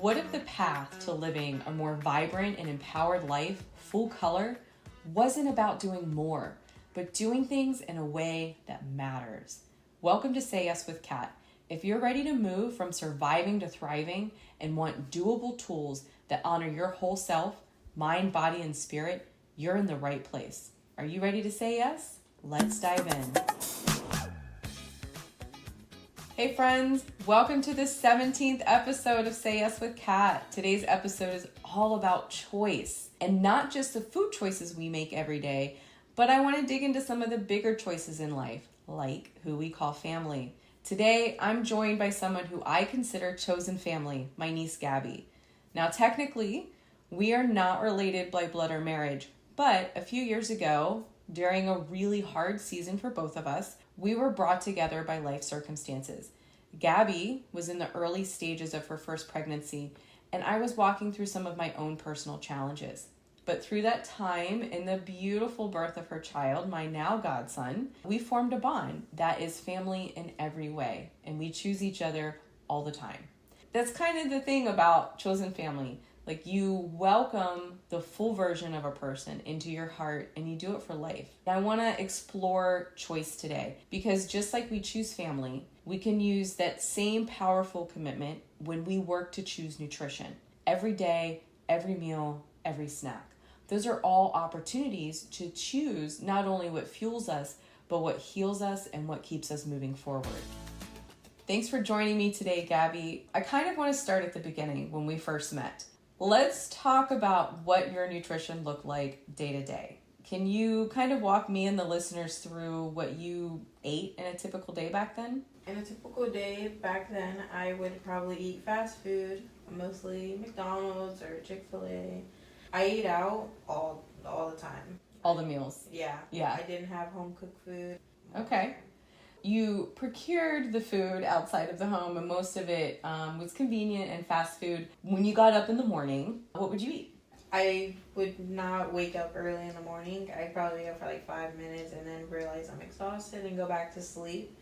What if the path to living a more vibrant and empowered life, full color, wasn't about doing more, but doing things in a way that matters? Welcome to Say Yes with Kat. If you're ready to move from surviving to thriving and want doable tools that honor your whole self, mind, body, and spirit, you're in the right place. Are you ready to say yes? Let's dive in. Hey friends, welcome to the 17th episode of Say Yes with Kat. Today's episode is all about choice, and not just the food choices we make every day, but I want to dig into some of the bigger choices in life, like who we call family. Today, I'm joined by someone who I consider chosen family, my niece Gabby. Now, technically, we are not related by blood or marriage, but a few years ago, during a really hard season for both of us, we were brought together by life circumstances. Gabby was in the early stages of her first pregnancy, and I was walking through some of my own personal challenges. But through that time, in the beautiful birth of her child, my now godson, we formed a bond that is family in every way, and we choose each other all the time. That's kind of the thing about chosen family. Like, you welcome the full version of a person into your heart, and you do it for life. I want to explore choice today because just like we choose family, we can use that same powerful commitment when we work to choose nutrition. Every day, every meal, every snack. Those are all opportunities to choose not only what fuels us, but what heals us and what keeps us moving forward. Thanks for joining me today, Gabby. I kind of want to start at the beginning when we first met. Let's talk about what your nutrition looked like day to day. Can you kind of walk me and the listeners through what you ate in a typical day back then? In a typical day back then, I would probably eat fast food, mostly McDonald's or Chick-fil-A. I ate out all the time. All the meals? Yeah. I didn't have home-cooked food. Okay. You procured the food outside of the home, and most of it was convenient and fast food. When you got up in the morning, what would you eat? I would not wake up early in the morning. I'd probably wake up for like 5 minutes and then realize I'm exhausted and go back to sleep.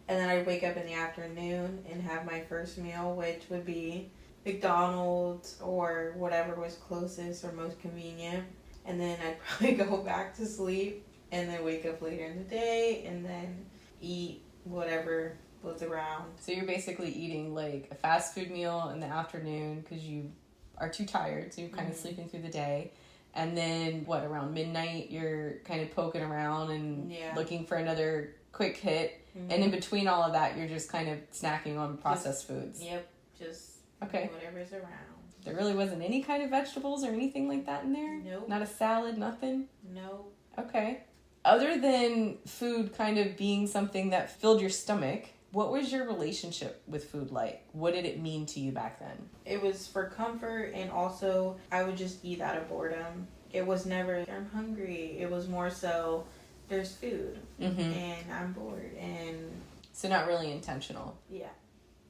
And then I'd wake up in the afternoon and have my first meal, which would be McDonald's or whatever was closest or most convenient. And then I'd probably go back to sleep and then wake up later in the day and then eat whatever was around. So you're basically eating like a fast food meal in the afternoon because you are too tired, so you're kind of sleeping through the day. And then around midnight you're kind of poking around and looking for another quick hit. And in between all of that, you're just kind of snacking on processed foods. Yep, just whatever's around. There really wasn't any kind of vegetables or anything like that in there? Nope. Not a salad, nothing? Nope. Okay. Other than food kind of being something that filled your stomach, what was your relationship with food like? What did it mean to you back then? It was for comfort, and also I would just eat out of boredom. It was never, I'm hungry. It was more so, there's food, and I'm bored. And so not really intentional. Yeah.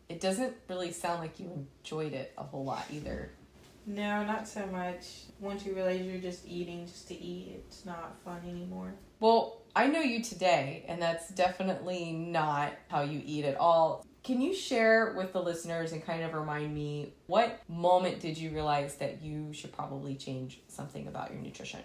It doesn't really sound like you enjoyed it a whole lot either. No, not so much. Once you realize you're just eating just to eat, it's not fun anymore. Well, I know you today, and that's definitely not how you eat at all. Can you share with the listeners and kind of remind me, what moment did you realize that you should probably change something about your nutrition?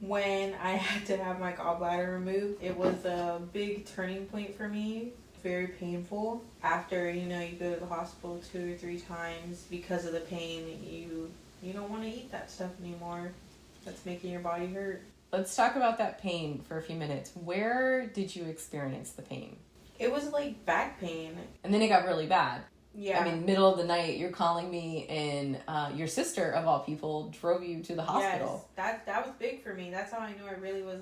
When I had to have my gallbladder removed, it was a big turning point for me. Very painful. After, you go to the hospital 2 or 3 times because of the pain, you don't want to eat that stuff anymore. That's making your body hurt. Let's talk about that pain for a few minutes. Where did you experience the pain? It was like back pain. And then it got really bad. Yeah. I mean, middle of the night, you're calling me, and your sister, of all people, drove you to the hospital. Yes, that was big for me. That's how I knew I really was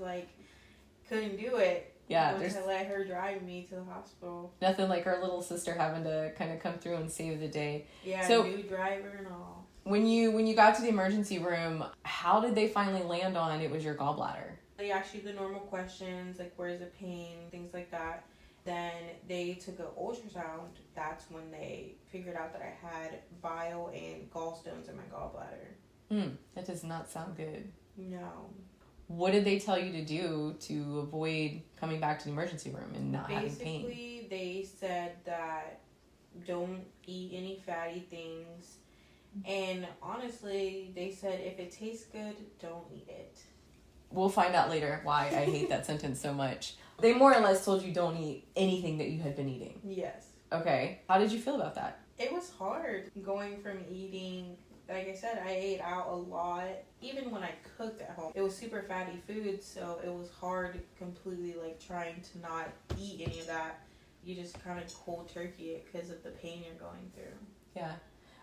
couldn't do it. Yeah, once I let her drive me to the hospital. Nothing like our little sister having to kind of come through and save the day. Yeah, so, new driver and all. When you got to the emergency room, how did they finally land on it was your gallbladder? They asked you the normal questions, like where's the pain, things like that. Then they took an ultrasound. That's when they figured out that I had bile and gallstones in my gallbladder. That does not sound good. No. What did they tell you to do to avoid coming back to the emergency room and not having pain? Basically, they said that don't eat any fatty things And honestly, they said if it tastes good, don't eat it. We'll find out later why I hate that sentence so much. They more or less told you don't eat anything that you had been eating. Yes. Okay. How did you feel about that? It was hard going from eating, like I said, I ate out a lot. Even when I cooked at home, it was super fatty food, so it was hard completely like trying to not eat any of that. You just kind of cold turkey it because of the pain you're going through. Yeah.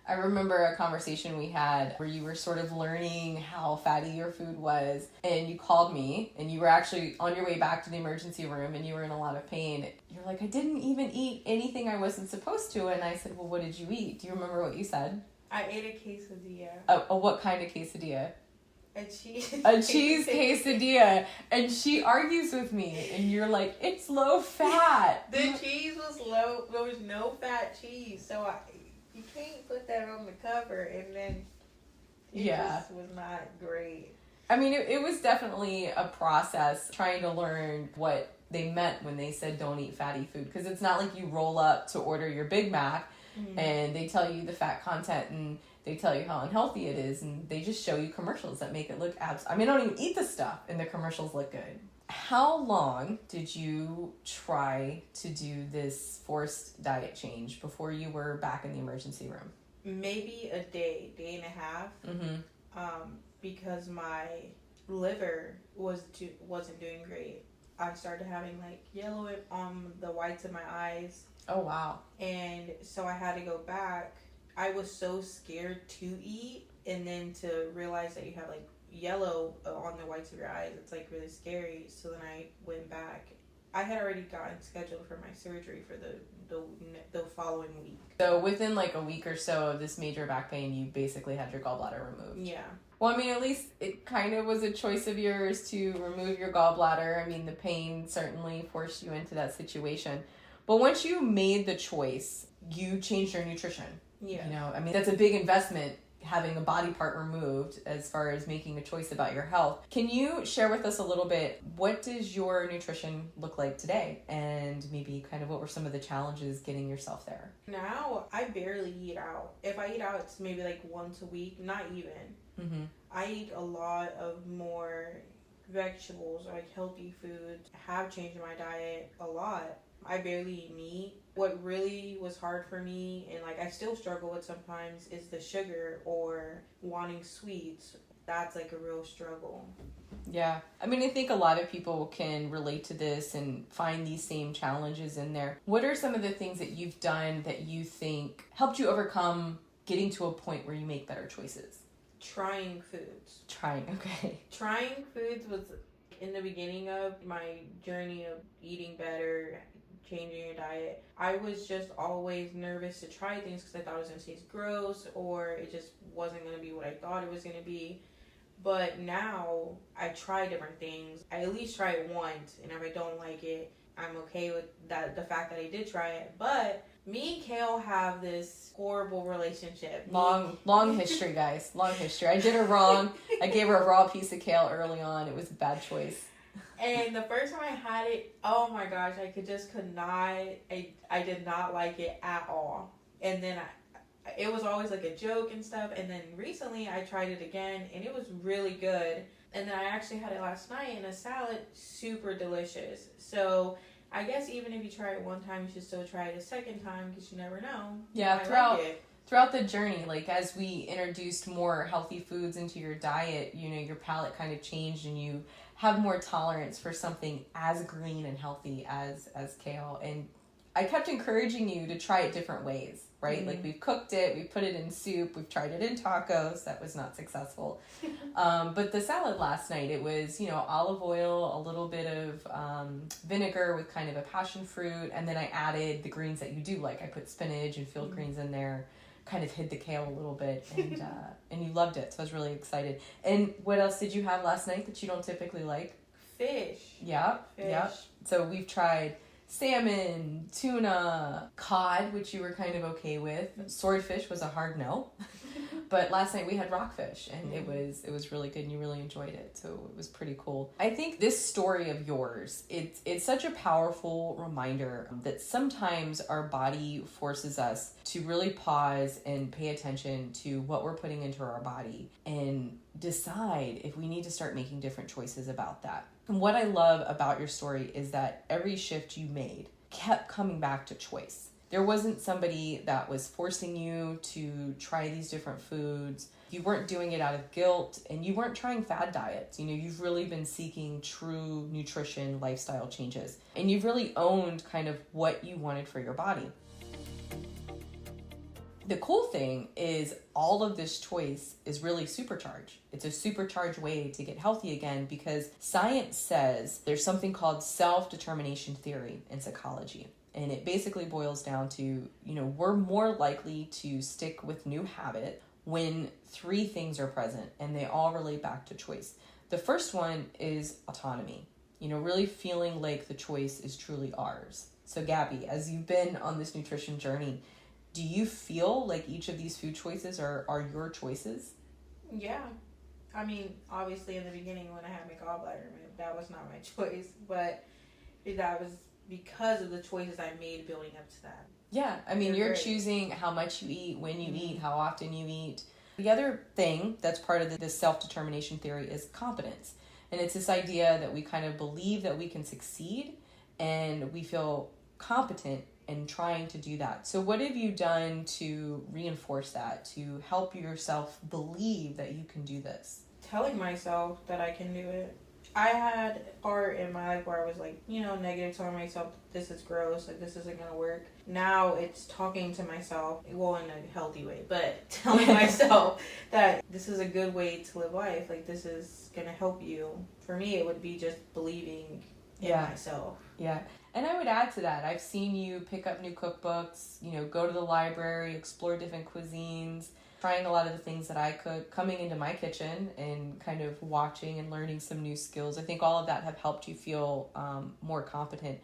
I remember a conversation we had where you were sort of learning how fatty your food was, and you called me, and you were actually on your way back to the emergency room, and you were in a lot of pain. You're like, I didn't even eat anything I wasn't supposed to. And I said, well, what did you eat? Do you remember what you said? I ate a quesadilla. What kind of quesadilla? A cheese. A cheese quesadilla. And she argues with me, and you're like, it's low fat. The cheese was low. There was no fat cheese, so you can't put that on the cover, and then it just was not great. I mean, it was definitely a process trying to learn what they meant when they said don't eat fatty food, because it's not like you roll up to order your Big Mac and they tell you the fat content and they tell you how unhealthy it is, and they just show you commercials that make it look I don't even eat the stuff and the commercials look good. How long did you try to do this forced diet change before you were back in the emergency room? Maybe a day and a half. Because my liver wasn't doing great. I started having like yellow on the whites of my eyes. Oh, wow. And so I had to go back. I was so scared to eat, and then to realize that you have like yellow on the whites of your eyes, it's like really scary. So then I went back. I had already gotten scheduled for my surgery for the following week. So within like a week or so of this major back pain, you basically had your gallbladder removed. Yeah. Well, I mean, at least it kind of was a choice of yours to remove your gallbladder. I mean, the pain certainly forced you into that situation. But once you made the choice, you changed your nutrition. Yeah. You know, I mean, that's a big investment, having a body part removed, as far as making a choice about your health. Can you share with us a little bit, what does your nutrition look like today? And maybe kind of what were some of the challenges getting yourself there? Now, I barely eat out. If I eat out, it's maybe like once a week, not even. I eat a lot of more vegetables, like healthy foods. I have changed my diet a lot. I barely eat meat. What really was hard for me, and like I still struggle with sometimes, is the sugar or wanting sweets. That's like a real struggle. Yeah. I mean, I think a lot of people can relate to this and find these same challenges in there. What are some of the things that you've done that you think helped you overcome getting to a point where you make better choices? Trying foods. Okay. Trying foods was in the beginning of my journey of eating better, changing your diet. I was just always nervous to try things because I thought it was going to taste gross, or it just wasn't going to be what I thought it was going to be. But now I try different things. I at least try it once, and if I don't like it, I'm okay with that, the fact that I did try it. But me and Kale have this horrible relationship. Long history, guys. Long history. I did her wrong. I gave her a raw piece of kale early on. It was a bad choice. And the first time I had it, oh my gosh, I could not, I did not like it at all. And then it was always like a joke and stuff. And then recently I tried it again, and it was really good. And then I actually had it last night in a salad, super delicious. So I guess even if you try it one time, you should still try it a second time, because you never know. Yeah, throughout the journey, like as we introduced more healthy foods into your diet, you know, your palate kind of changed, and you have more tolerance for something as green and healthy as kale. And I kept encouraging you to try it different ways, right? Like we've cooked it, we've put it in soup, we've tried it in tacos. That was not successful. But the salad last night, it was, you know, olive oil, a little bit of vinegar with kind of a passion fruit. And then I added the greens that you do like. I put spinach and field greens in there, kind of hid the kale a little bit, and you loved it. So I was really excited. And what else did you have last night that you don't typically like? Fish. Yeah. Fish. Yeah. So we've tried salmon, tuna, cod, which you were kind of okay with. Swordfish was a hard no. But last night we had rockfish, and it was really good, and you really enjoyed it. So it was pretty cool. I think this story of yours, it's such a powerful reminder that sometimes our body forces us to really pause and pay attention to what we're putting into our body and decide if we need to start making different choices about that. And what I love about your story is that every shift you made kept coming back to choice. There wasn't somebody that was forcing you to try these different foods. You weren't doing it out of guilt, and you weren't trying fad diets. You've really been seeking true nutrition lifestyle changes, and you've really owned kind of what you wanted for your body. The cool thing is all of this choice is really supercharged. It's a supercharged way to get healthy again, because science says there's something called self-determination theory in psychology. And it basically boils down to, we're more likely to stick with new habit when three things are present, and they all relate back to choice. The first one is autonomy, really feeling like the choice is truly ours. So Gabby, as you've been on this nutrition journey, do you feel like each of these food choices are your choices? Yeah. I mean, obviously in the beginning when I had my gallbladder removed, that was not my choice, but that was because of the choices I made building up to that. Yeah, I mean, you're choosing how much you eat, when you eat, how often you eat. The other thing that's part of this self-determination theory is competence. And it's this idea that we kind of believe that we can succeed, and we feel competent in trying to do that. So what have you done to reinforce that, to help yourself believe that you can do this? Telling myself that I can do it. I had a part in my life where I was like, negative, telling myself, this is gross, like this isn't going to work. Now it's talking to myself, well, in a healthy way, but telling myself that this is a good way to live life. Like, this is going to help you. For me, it would be just believing in myself. Yeah. And I would add to that, I've seen you pick up new cookbooks, go to the library, explore different cuisines, trying a lot of the things that I could, coming into my kitchen and kind of watching and learning some new skills. I think all of that have helped you feel more competent.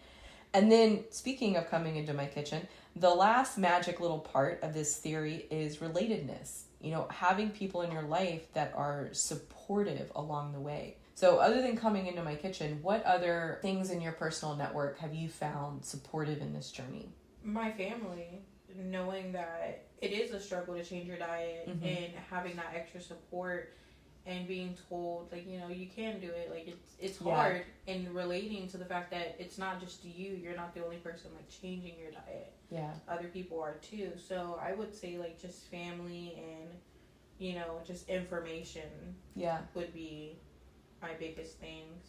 And then speaking of coming into my kitchen, the last magic little part of this theory is relatedness. Having people in your life that are supportive along the way. So other than coming into my kitchen, what other things in your personal network have you found supportive in this journey? My family, knowing that it is a struggle to change your diet, and having that extra support and being told, like, you can do it. Like, it's hard, and relating to the fact that it's not just you. You're not the only person, like, changing your diet. Yeah. Other people are too. So I would say, like, just family and, just information would be my biggest things.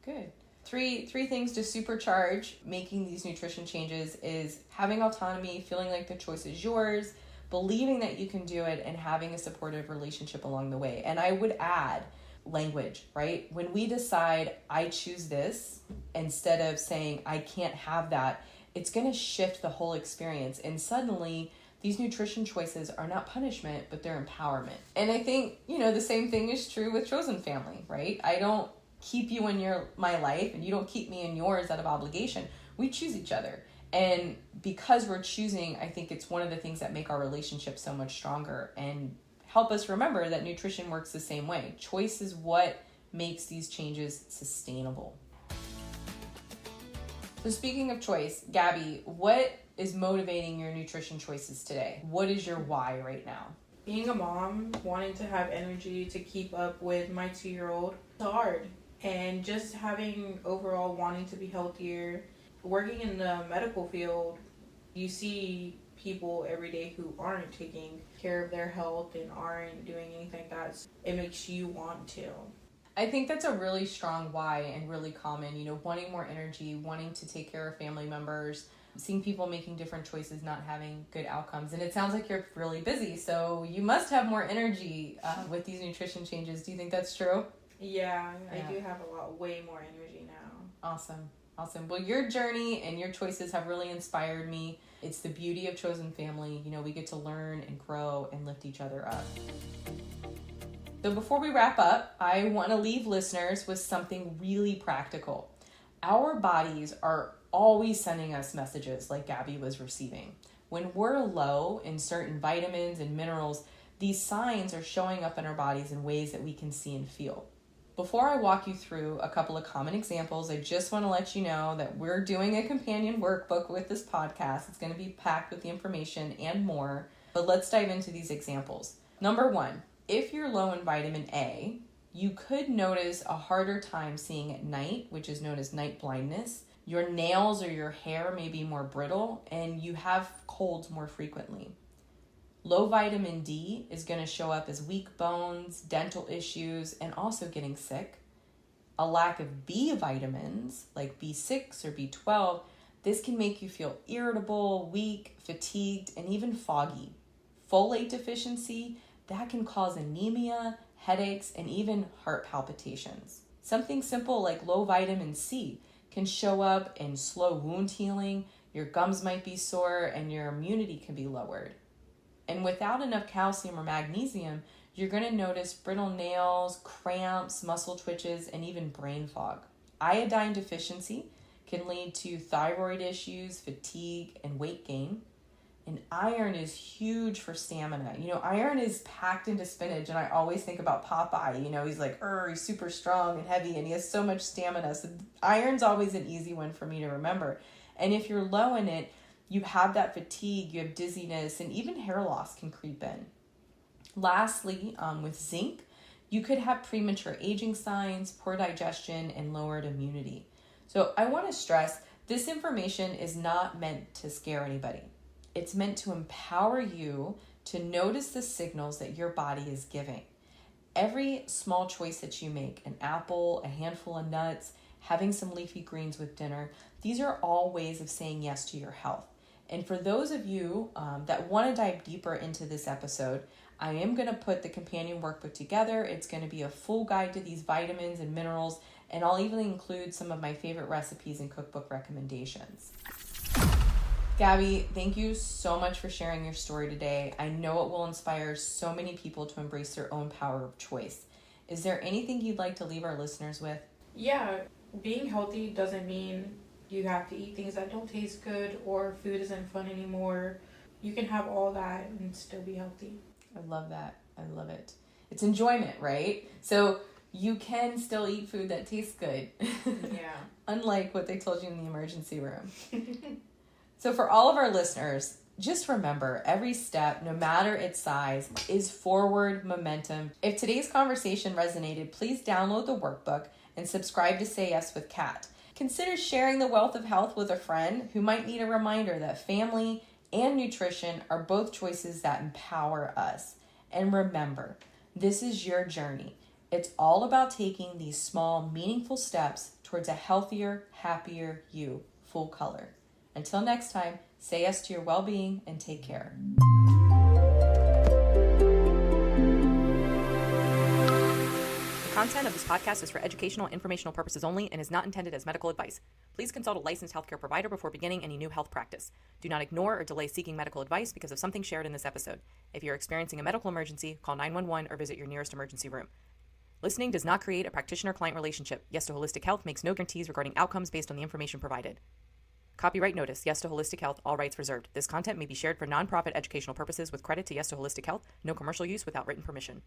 Good. Three things to supercharge making these nutrition changes is having autonomy, feeling like the choice is yours, believing that you can do it, and having a supportive relationship along the way. And I would add language, right? When we decide I choose this instead of saying I can't have that, it's going to shift the whole experience. And suddenly these nutrition choices are not punishment, but they're empowerment. And I think, the same thing is true with Chosen Family, right? I don't keep you in my life, and you don't keep me in yours out of obligation. We choose each other. And because we're choosing, I think it's one of the things that make our relationship so much stronger and help us remember that nutrition works the same way. Choice is what makes these changes sustainable. So speaking of choice, Gabby, what is motivating your nutrition choices today? What is your why right now? Being a mom, wanting to have energy to keep up with my 2-year-old, it's hard. And just having overall wanting to be healthier. Working in the medical field, you see people every day who aren't taking care of their health and aren't doing anything like that. It makes you want to. I think that's a really strong why and really common, wanting more energy, wanting to take care of family members, seeing people making different choices, not having good outcomes. And it sounds like you're really busy, so you must have more energy with these nutrition changes. Do you think that's true? Yeah, I do have way more energy now. Awesome. Well, your journey and your choices have really inspired me. It's the beauty of Chosen Family. We get to learn and grow and lift each other up. So before we wrap up, I want to leave listeners with something really practical. Our bodies are always sending us messages like Gabby was receiving. When we're low in certain vitamins and minerals, these signs are showing up in our bodies in ways that we can see and feel. Before I walk you through a couple of common examples, I just want to let you know that we're doing a companion workbook with this podcast. It's going to be packed with the information and more, but let's dive into these examples. Number 1, if you're low in vitamin A, you could notice a harder time seeing at night, which is known as night blindness. Your nails or your hair may be more brittle, and you have colds more frequently. Low vitamin D is going to show up as weak bones, dental issues, and also getting sick. A lack of B vitamins, like B6 or B12, this can make you feel irritable, weak, fatigued, and even foggy. Folate deficiency, that can cause anemia, headaches, and even heart palpitations. Something simple like low vitamin C can show up in slow wound healing, your gums might be sore, and your immunity can be lowered. And without enough calcium or magnesium, you're going to notice brittle nails, cramps, muscle twitches, and even brain fog. Iodine deficiency can lead to thyroid issues, fatigue, and weight gain. And iron is huge for stamina. Iron is packed into spinach, and I always think about Popeye. He's like, he's super strong and heavy, and he has so much stamina. So iron's always an easy one for me to remember. And if you're low in it, you have that fatigue, you have dizziness, and even hair loss can creep in. Lastly, with zinc, you could have premature aging signs, poor digestion, and lowered immunity. So I want to stress, this information is not meant to scare anybody. It's meant to empower you to notice the signals that your body is giving. Every small choice that you make, an apple, a handful of nuts, having some leafy greens with dinner, these are all ways of saying yes to your health. And for those of you that want to dive deeper into this episode, I am going to put the companion workbook together. It's going to be a full guide to these vitamins and minerals, and I'll even include some of my favorite recipes and cookbook recommendations. Gabby, thank you so much for sharing your story today. I know it will inspire so many people to embrace their own power of choice. Is there anything you'd like to leave our listeners with? Yeah, being healthy doesn't mean you have to eat things that don't taste good or food isn't fun anymore. You can have all that and still be healthy. I love that. I love it. It's enjoyment, right? So you can still eat food that tastes good. Yeah. Unlike what they told you in the emergency room. So for all of our listeners, just remember, every step, no matter its size, is forward momentum. If today's conversation resonated, please download the workbook and subscribe to Say Yes with Kat. Consider sharing the wealth of health with a friend who might need a reminder that family and nutrition are both choices that empower us. And remember, this is your journey. It's all about taking these small, meaningful steps towards a healthier, happier you, full color. Until next time, say yes to your well-being and take care. The content of this podcast is for educational and informational purposes only and is not intended as medical advice. Please consult a licensed healthcare provider before beginning any new health practice. Do not ignore or delay seeking medical advice because of something shared in this episode. If you're experiencing a medical emergency, call 911 or visit your nearest emergency room. Listening does not create a practitioner-client relationship. Yes to Holistic Health makes no guarantees regarding outcomes based on the information provided. Copyright notice, Yes to Holistic Health, all rights reserved. This content may be shared for nonprofit educational purposes with credit to Yes to Holistic Health. No commercial use without written permission.